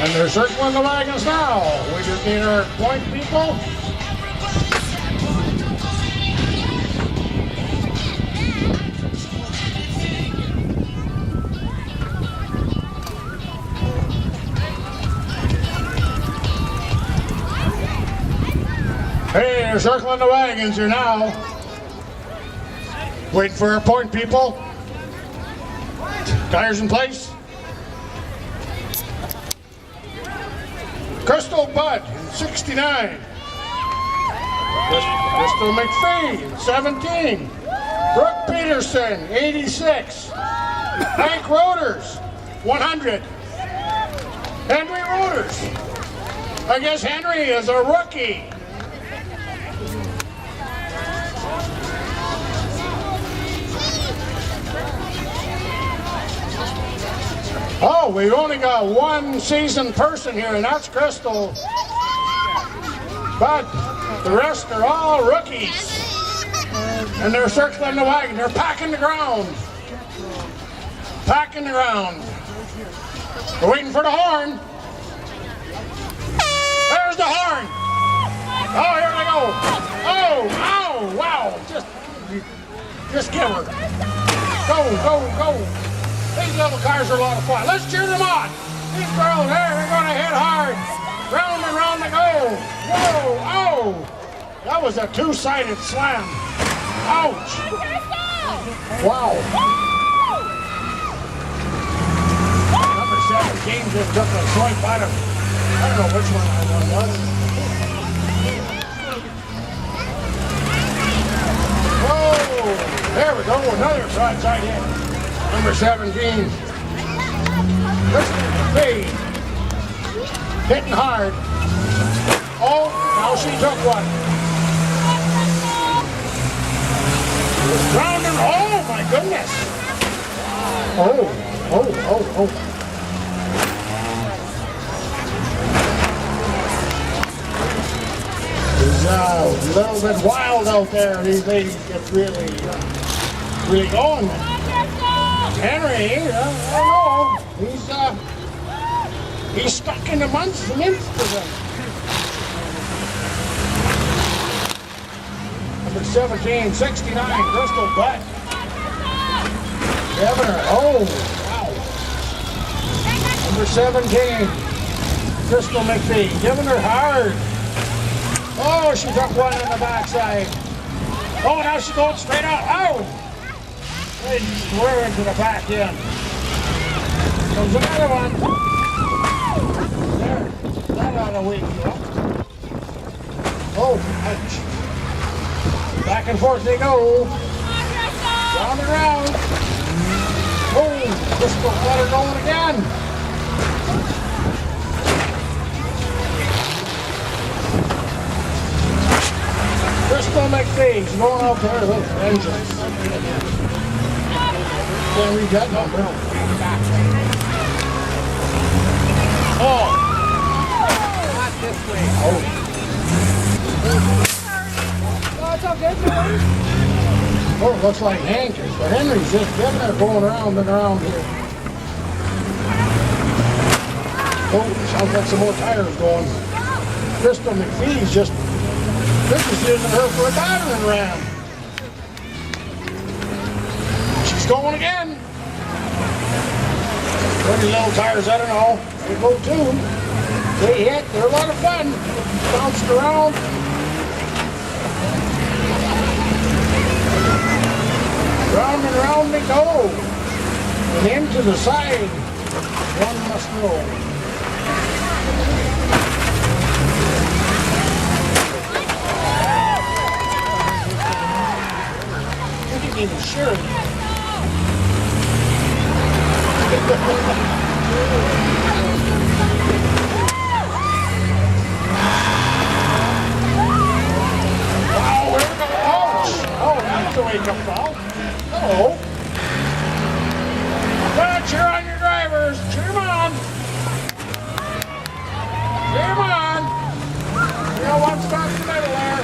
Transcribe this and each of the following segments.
And they're circling the wagons now. We just need our point people. Hey, they're circling the wagons here now. Waiting for our point people. Tires in place. Crystal Budd, 69. Crystal McPhee, 17. Brooke Peterson, 86. Hank Roders, 100. Henry Roders. I guess Henry is a rookie. Oh, we've only got one seasoned person here, and that's Crystal. But the rest are all rookies. And they're circling the wagon. They're packing the ground. Packing the ground. We're waiting for the horn. There's the horn. Oh, here we go. Oh, ow, wow. Just give her. Go. These little cars are a lot of fun. Let's cheer them on. These girls, they're going to hit hard. Round and round they go. Whoa, oh. That was a two-sided slam. Ouch. Wow. Number 17 just took a swipe out of, I don't know which one that one was. Whoa. There we go. Another broadside hit. Number 17. Crystal hitting hard. Oh, now she took one. Rounding. Oh my goodness. Oh. It's a little bit wild out there. These ladies get really going. Henry, I don't know. He's stuck in the months and mints for them. Number 17, 69, Crystal Budd. Governor, oh, wow. Number 17, Crystal McPhee, giving her hard. Oh, she took one in the backside. Oh, now she's going straight out. Oh! Square into the back end. Comes another one. There. That ought to wake you up. Oh, ouch. Back and forth they go. Round and round. Oh, Crystal got her going again. Crystal McPhee's going out there with vengeance. Can't read that number. Oh! Not this way. Oh, it's okay. Oh, it looks like Hank is, but Henry's just getting her going around and around here. Oh, sounds like some more tires going. Crystal McPhee's just using her for a battering ram. Going again. Pretty little tires, I don't know. They go too. They hit. They're a lot of fun. Bounced around. Round and round they go. And into the side. One must know. I didn't even sure. Wow, where the ouch! Oh, that's a wake-up call. Hello. Well, cheer on your drivers. Cheer them on. Cheer them on. You know one stop in the middle there.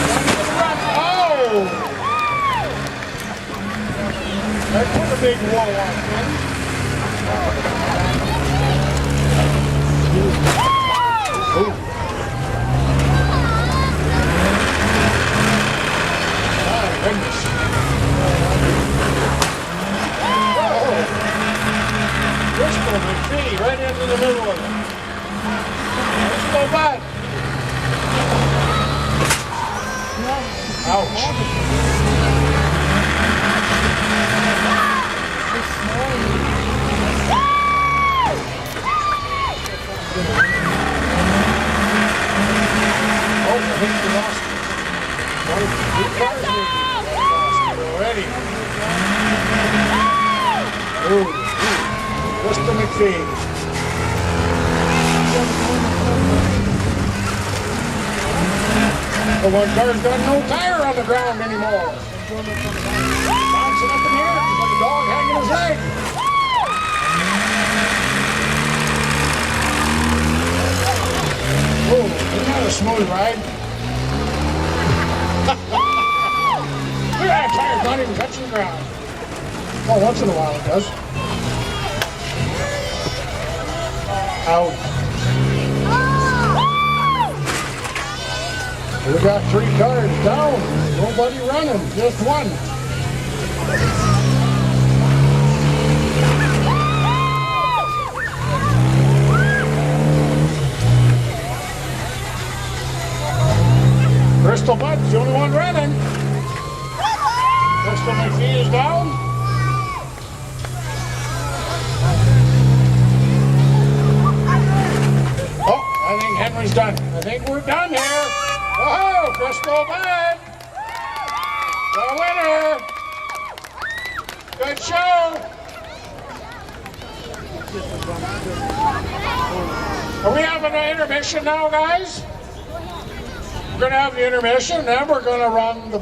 One to the front. Oh! That put a big wall on, man. Ooh. My goodness. Oh. Bristol McPhee right into the middle of it. Let's go back. Ouch. Oh, I think we lost it. One, two cars maybe. Lost it already. Ooh, Bristol McPhee. The one car's got no tire on the ground anymore. Bouncing up in the air like a dog hanging his leg. Oh, isn't that a smooth ride? Look at that tire's not even touching the ground. Oh, once in a while it does. Ouch. We got 3 cars down. Nobody running, just one. Bristol Bud's the only one running. Bristol McPhee is down. Oh, I think Henry's done. I think we're done here. Oh, Bristol Bud! The winner! Good show! Are we having an intermission now, guys? We're going to have the intermission, then we're going to run the